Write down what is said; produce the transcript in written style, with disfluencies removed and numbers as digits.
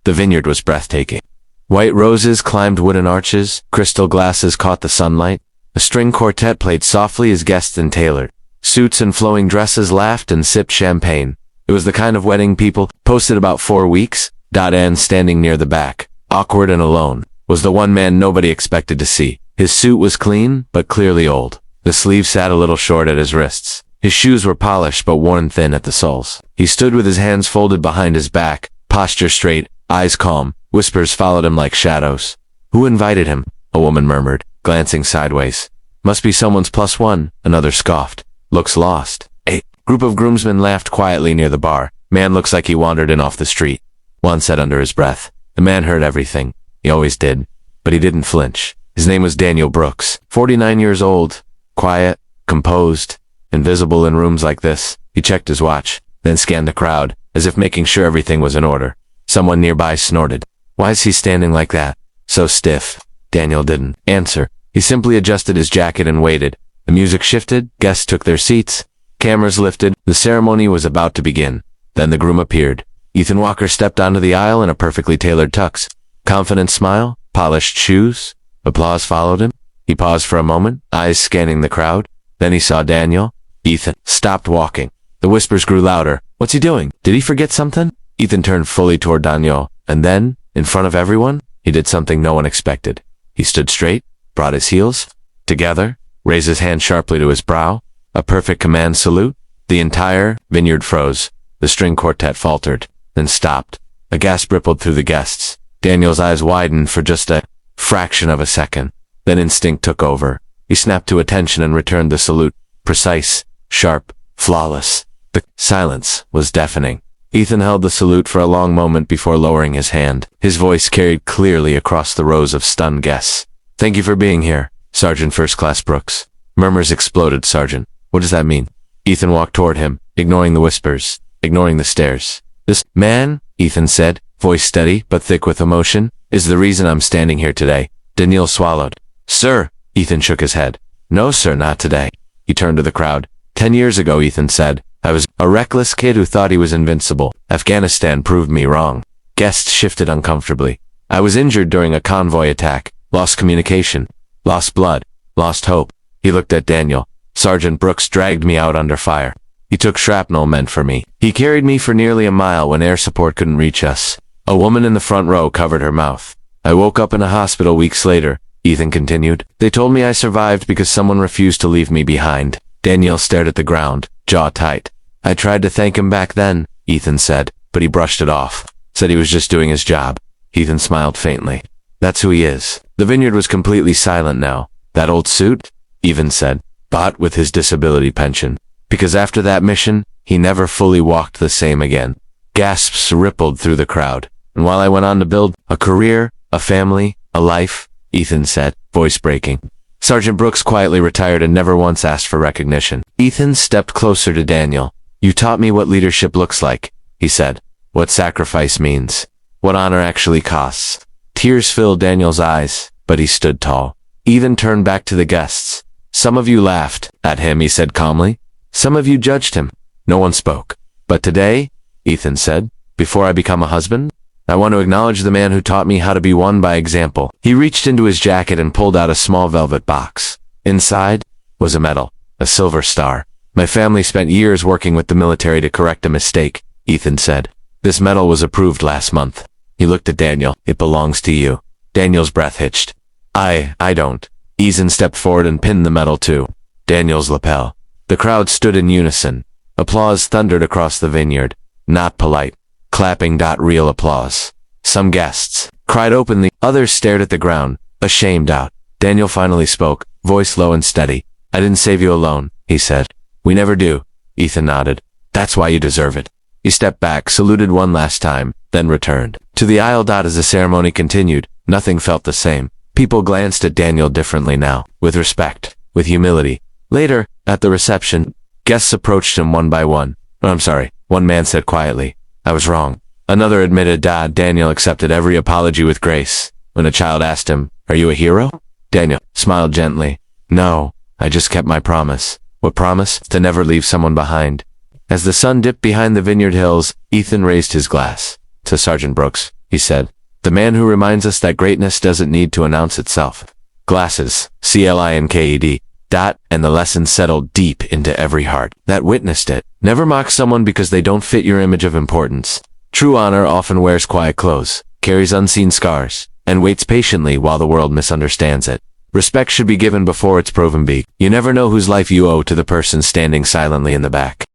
The vineyard was breathtaking. White roses climbed wooden arches, crystal glasses caught the sunlight. A string quartet played softly as guests in tailored suits and flowing dresses laughed and sipped champagne. It was the kind of wedding people posted about 4 weeks. Anne, standing near the back, awkward and alone, was the one man nobody expected to see. His suit was clean, but clearly old. The sleeves sat a little short at his wrists. His shoes were polished but worn thin at the soles. He stood with his hands folded behind his back, posture straight, eyes calm. Whispers followed him like shadows. Who invited him? A woman murmured, glancing sideways. Must be someone's +1, another scoffed. Looks lost. A group of groomsmen laughed quietly near the bar. Man looks like he wandered in off the street. One said under his breath. The man heard everything. He always did. But he didn't flinch. His name was Daniel Brooks, 49 years old, quiet, composed, invisible in rooms like this. He checked his watch, then scanned the crowd, as if making sure everything was in order. Someone nearby snorted. Why is he standing like that? So stiff. Daniel didn't answer. He simply adjusted his jacket and waited. The music shifted, guests took their seats, cameras lifted, the ceremony was about to begin. Then the groom appeared. Ethan Walker stepped onto the aisle in a perfectly tailored tux. Confident smile, polished shoes. Applause followed him. He paused for a moment, eyes scanning the crowd. Then he saw Daniel. Ethan stopped walking. The whispers grew louder. What's he doing? Did he forget something? Ethan turned fully toward Daniel, and then, in front of everyone, he did something no one expected. He stood straight, brought his heels together, raised his hand sharply to his brow, a perfect command salute. The entire vineyard froze. The string quartet faltered, then stopped. A gasp rippled through the guests. Daniel's eyes widened for just a fraction of a second. Then instinct took over. He snapped to attention and returned the salute. Precise, sharp, flawless. The silence was deafening. Ethan held the salute for a long moment before lowering his hand. His voice carried clearly across the rows of stunned guests. Thank you for being here, Sergeant First Class Brooks. Murmurs exploded. Sergeant. What does that mean? Ethan walked toward him, ignoring the whispers, ignoring the stares. This man, Ethan said, voice steady but thick with emotion, is the reason I'm standing here today. Daniel swallowed. Sir, Ethan shook his head. No, sir, not today. He turned to the crowd. 10 years ago, Ethan said, I was a reckless kid who thought he was invincible. Afghanistan proved me wrong. Guests shifted uncomfortably. I was injured during a convoy attack, lost communication, lost blood, lost hope. He looked at Daniel. Sergeant Brooks dragged me out under fire. He took shrapnel meant for me. He carried me for nearly a mile when air support couldn't reach us. A woman in the front row covered her mouth. I woke up in a hospital weeks later, Ethan continued. They told me I survived because someone refused to leave me behind. Daniel stared at the ground, jaw tight. I tried to thank him back then, Ethan said, but he brushed it off. Said he was just doing his job. Ethan smiled faintly. That's who he is. The vineyard was completely silent now. That old suit? Ethan said. Bought with his disability pension. Because after that mission, he never fully walked the same again. Gasps rippled through the crowd. And while I went on to build a career, a family, a life, Ethan said, voice breaking. Sergeant Brooks quietly retired and never once asked for recognition. Ethan stepped closer to Daniel. You taught me what leadership looks like, he said. What sacrifice means. What honor actually costs. Tears filled Daniel's eyes, but he stood tall. Ethan turned back to the guests. Some of you laughed at him, he said calmly. Some of you judged him. No one spoke. But today, Ethan said, before I become a husband, I want to acknowledge the man who taught me how to be one by example. He reached into his jacket and pulled out a small velvet box. Inside was a medal, a silver star. My family spent years working with the military to correct a mistake, Ethan said. This medal was approved last month. He looked at Daniel. It belongs to you. Daniel's breath hitched. I don't. Ethan stepped forward and pinned the medal to Daniel's lapel. The crowd stood in unison. Applause thundered across the vineyard. Not polite. Clapping. Real applause. Some guests cried openly. Others stared at the ground, ashamed out. Daniel finally spoke, voice low and steady. I didn't save you alone, he said. We never do. Ethan nodded. That's why you deserve it. He stepped back, saluted one last time, then returned to the aisle. As the ceremony continued, nothing felt the same. People glanced at Daniel differently now, with respect, with humility. Later, at the reception, guests approached him one by one. I'm sorry, one man said quietly. I was wrong. Another admitted. Daniel accepted every apology with grace. When a child asked him, are you a hero? Daniel smiled gently. No, I just kept my promise. What promise? To never leave someone behind. As the sun dipped behind the vineyard hills, Ethan raised his glass. To Sergeant Brooks. he said. The man who reminds us that greatness doesn't need to announce itself. Glasses, CLINKED. And the lesson settled deep into every heart that witnessed it. Never mock someone because they don't fit your image of importance. True honor often wears quiet clothes, carries unseen scars, and waits patiently while the world misunderstands it. Respect should be given before it's proven big. You never know whose life you owe to the person standing silently in the back.